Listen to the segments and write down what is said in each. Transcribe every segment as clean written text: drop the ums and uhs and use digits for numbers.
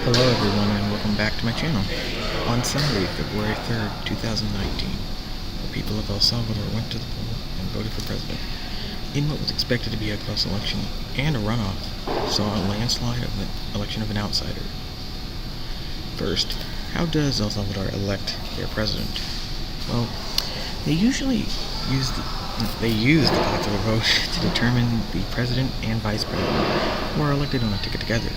Hello everyone and welcome back to my channel. On Sunday, February 3rd, 2019, the people of El Salvador went to the poll and voted for president. In what was expected to be a close election and a runoff, saw a landslide of the election of an outsider. First, how does El Salvador elect their president? Well, they usually use the popular vote to determine the president and vice president, who are elected on a ticket together.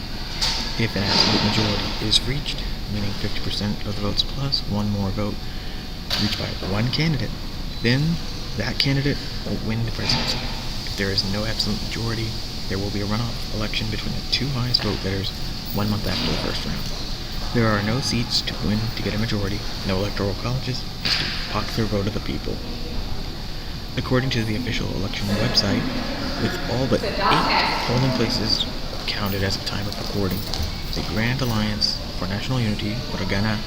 If an absolute majority is reached, meaning 50% of the votes plus one more vote reached by one candidate, then that candidate will win the presidency. If there is no absolute majority, there will be a runoff election between the two highest vote getters 1 month after the first round. There are no seats to win to get a majority, no electoral colleges, just a popular vote of the people. According to the official election website, with all but 8 polling places counted as of time of recording, the Grand Alliance for National Unity, or GANA,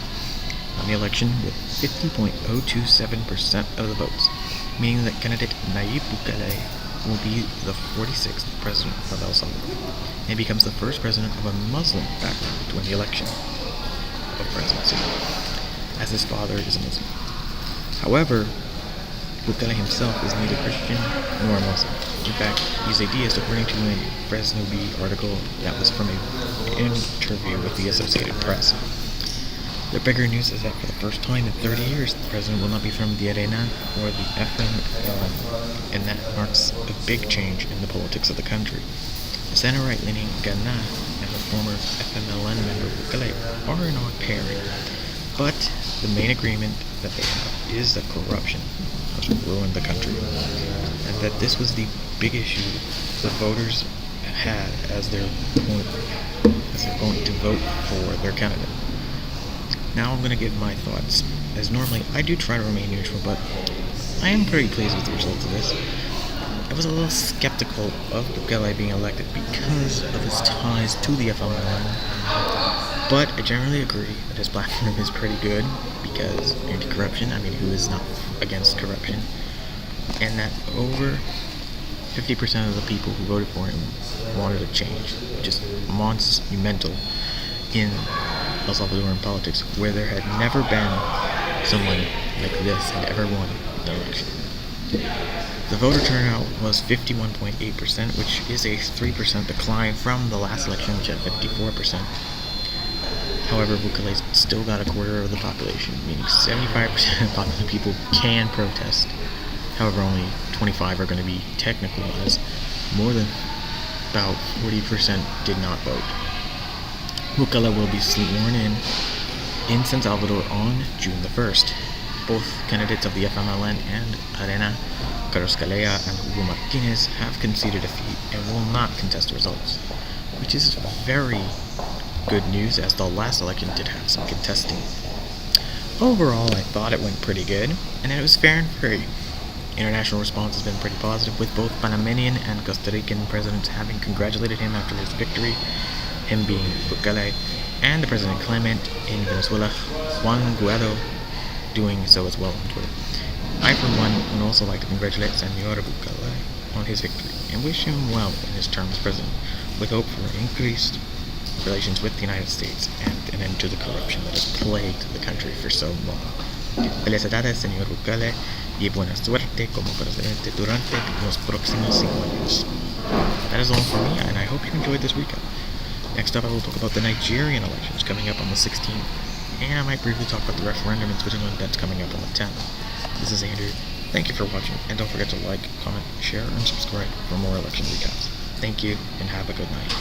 won the election with 50.027% of the votes, meaning that candidate Nayib Bukele will be the 46th president of El Salvador, and becomes the first president of a Muslim background to win the election of presidency, as his father is a Muslim. However, Bukele himself is neither Christian nor Muslim. In fact, he's a deist according to a Fresno article that was from an interview with the Associated Press. The bigger news is that for the first time in 30 years, the president will not be from the Arena or the FMLN, and that marks a big change in the politics of the country. The center-right leaning GANA and the former FMLN member Bukele are not pairing, but the main agreement that they have is that corruption has ruined the country, and that this was the big issue the voters had as they're going to vote for their candidate. Now I'm going to give my thoughts. As normally, I do try to remain neutral, but I am pretty pleased with the results of this. I was a little skeptical of Bukele being elected because of his ties to the FMLN, but I generally agree that his platform is pretty good because anti-corruption, who is not against corruption, and that over 50% of the people who voted for him wanted a change, which is monumental in El Salvadoran politics, where there had never been someone like this had ever won the election. The voter turnout was 51.8%, which is a 3% decline from the last election, which had 54%. However, Bukele still got a quarter of the population, meaning 75% of the people can protest. However, only 25 are going to be technical, as more than about 40% did not vote. Bukele will be sworn in San Salvador on June the 1st. Both candidates of the FMLN and Arena, Calleja and Hugo Martinez, have conceded defeat and will not contest the results, which is very good news, as the last election did have some contesting. Overall, I thought it went pretty good, and it was fair and free. International response has been pretty positive, with both Panamanian and Costa Rican presidents having congratulated him after his victory, him being Bukele, and the President Clement in Venezuela, Juan Guaido, doing so as well on Twitter. I, for one, would also like to congratulate Senor Bukele on his victory and wish him well in his term as president, with hope for increased relations with the United States and an end to the corruption that has plagued the country for so long. Felicidades, Señor Bukele, y buena suerte como presidente durante los próximos 5 años. That is all for me, and I hope you enjoyed this recap. Next up, I will talk about the Nigerian elections coming up on the 16th, and I might briefly talk about the referendum in Switzerland that's coming up on the 10th. This is Andrew. Thank you for watching, and don't forget to like, comment, share, and subscribe for more election recaps. Thank you, and have a good night.